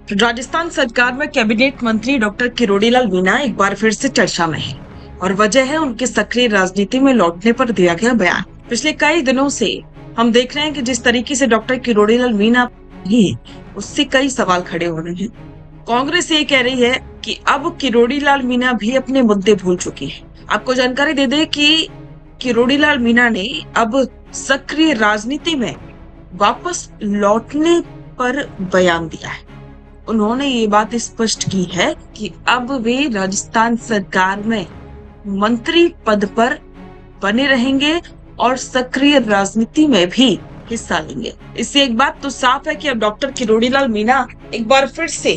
राजस्थान सरकार में कैबिनेट मंत्री डॉक्टर किरोड़ीलाल मीणा एक बार फिर से चर्चा में है और वजह है उनके सक्रिय राजनीति में लौटने पर दिया गया बयान। पिछले कई दिनों से हम देख रहे हैं कि जिस तरीके से डॉक्टर किरोड़ीलाल मीणा ही उससे कई सवाल खड़े हो रहे हैं। कांग्रेस ये कह रही है कि अब किरोड़ीलाल मीणा भी अपने मुद्दे भूल चुकी है। आपको जानकारी दे दे कि किरोड़ीलाल मीणा ने अब सक्रिय राजनीति में वापस लौटने पर बयान दिया है। उन्होंने ये बात स्पष्ट की है कि अब वे राजस्थान सरकार में मंत्री पद पर बने रहेंगे और सक्रिय राजनीति में भी हिस्सा लेंगे। इससे एक बात तो साफ है कि अब डॉक्टर किरोड़ीलाल मीणा एक बार फिर से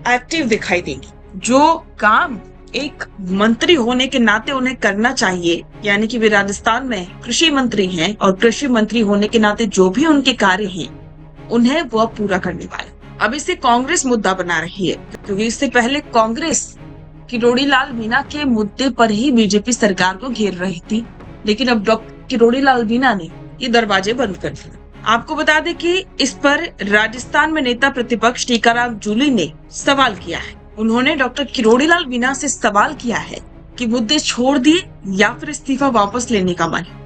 एक्टिव दिखाई देंगी। जो काम एक मंत्री होने के नाते उन्हें करना चाहिए, यानी कि वे राजस्थान में कृषि मंत्री हैं और कृषि मंत्री होने के नाते जो भी उनके कार्य हैं उन्हें वो पूरा करने वाले। अब इसे कांग्रेस मुद्दा बना रही है, क्योंकि इससे पहले कांग्रेस किरोड़ीलाल मीणा के मुद्दे पर ही बीजेपी सरकार को घेर रही थी, लेकिन अब डॉक्टर किरोड़ीलाल मीणा ने ये दरवाजे बंद कर दिए। आपको बता दें कि इस पर राजस्थान में नेता प्रतिपक्ष टीकाराम जूली ने सवाल किया है। उन्होंने डॉक्टर किरोड़ीलाल मीणा से सवाल किया है कि मुद्दे छोड़ दिए या फिर इस्तीफा वापस लेने का मन है।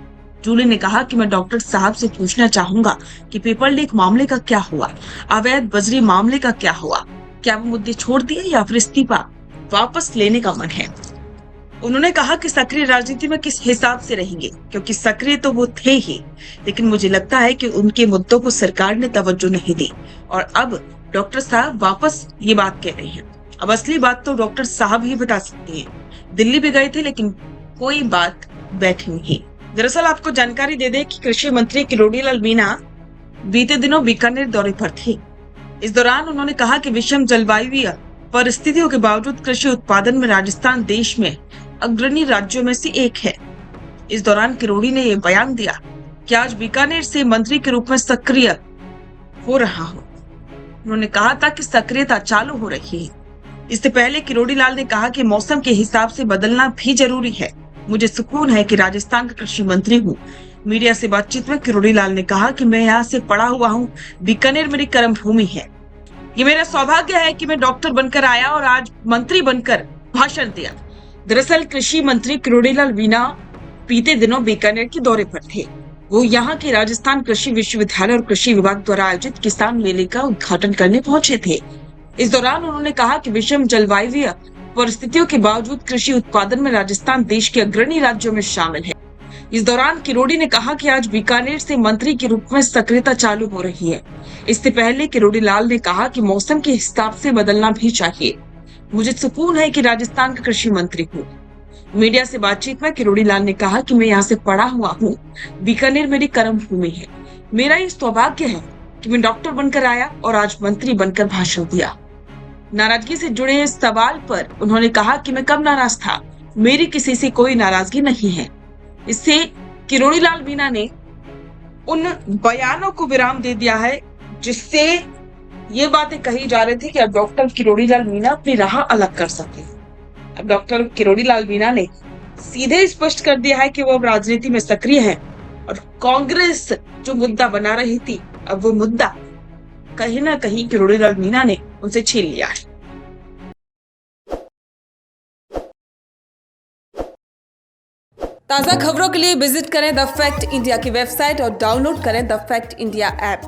जूली ने कहा कि मैं डॉक्टर साहब से पूछना चाहूंगा कि पेपर लीक मामले का क्या हुआ, अवैध बजरी मामले का क्या हुआ, क्या वो मुद्दे छोड़ दिए या फिर इस्तीफा वापस लेने का मन है। उन्होंने कहा कि सक्रिय राजनीति में किस हिसाब से रहेंगे, क्योंकि सक्रिय तो वो थे ही, लेकिन मुझे लगता है कि उनके मुद्दों को सरकार ने तवज्जो नहीं दी और अब डॉक्टर साहब वापस ये बात कह रहे हैं। अब असली बात तो डॉक्टर साहब ही बता सकते हैं। दिल्ली भी गए थे लेकिन कोई बात बैठी नहीं। दरअसल आपको जानकारी दे दे कि कृषि मंत्री किरोड़ीलाल मीणा बीते दिनों बीकानेर दौरे पर थे। इस दौरान उन्होंने कहा कि विषम जलवायु परिस्थितियों के बावजूद कृषि उत्पादन में राजस्थान देश में अग्रणी राज्यों में से एक है। इस दौरान किरोड़ी ने यह बयान दिया कि आज बीकानेर से मंत्री के रूप में सक्रिय हो रहा हूं। उन्होंने कहा था कि सक्रियता चालू हो रही है। इससे पहले किरोड़ीलाल ने कहा कि मौसम के हिसाब से बदलना भी जरूरी है। मुझे सुकून है कि राजस्थान का कृषि मंत्री हूँ। मीडिया से बातचीत में किरोड़ीलाल ने कहा कि मैं यहाँ से पढ़ा हुआ हूँ, बीकानेर मेरी कर्म भूमि है। ये मेरा सौभाग्य है कि मैं डॉक्टर बनकर आया और आज मंत्री बनकर भाषण दिया। दरअसल कृषि मंत्री किरोड़ीलाल मीणा बीते दिनों बीकानेर के दौरे पर थे। वो यहाँ के राजस्थान कृषि विश्वविद्यालय और कृषि विभाग द्वारा आयोजित किसान मेले का उद्घाटन करने पहुंचे थे। इस दौरान उन्होंने कहा कि विषम जलवायु परिस्थितियों के बावजूद कृषि उत्पादन में राजस्थान देश के अग्रणी राज्यों में शामिल है। इस दौरान किरोड़ी ने कहा कि आज बीकानेर से मंत्री के रूप में सक्रियता चालू हो रही है। इससे पहले किरोड़ीलाल ने कहा कि मौसम के हिसाब से बदलना भी चाहिए। मुझे सुकून है कि राजस्थान का कृषि मंत्री हूँ। मीडिया से बातचीत में किरोड़ीलाल ने कहा कि मैं यहाँ से पढ़ा हुआ हूँ, बीकानेर मेरी कर्म भूमि है। मेरा ये सौभाग्य है कि मैं डॉक्टर बनकर आया और आज मंत्री बनकर भाषण दिया। नाराजगी से जुड़े इस सवाल पर उन्होंने कहा कि मैं कब नाराज था, मेरी किसी से कोई नाराजगी नहीं है। इससे किरोड़ीलाल मीणा ने उन बयानों को विराम दे दिया है जिससे ये बातें कही जा रही थी कि अब डॉक्टर किरोड़ीलाल मीणा अपनी राह अलग कर सके। अब डॉक्टर किरोड़ीलाल मीणा ने सीधे स्पष्ट कर दिया है कि वो अब राजनीति में सक्रिय है और कांग्रेस जो मुद्दा बना रही थी, अब वो मुद्दा कहीं ना कहीं किरोड़ीलाल मीणा ने उनसे छीन लिया है। ताज़ा खबरों के लिए विजिट करें द फैक्ट इंडिया की वेबसाइट और डाउनलोड करें द फैक्ट इंडिया ऐप।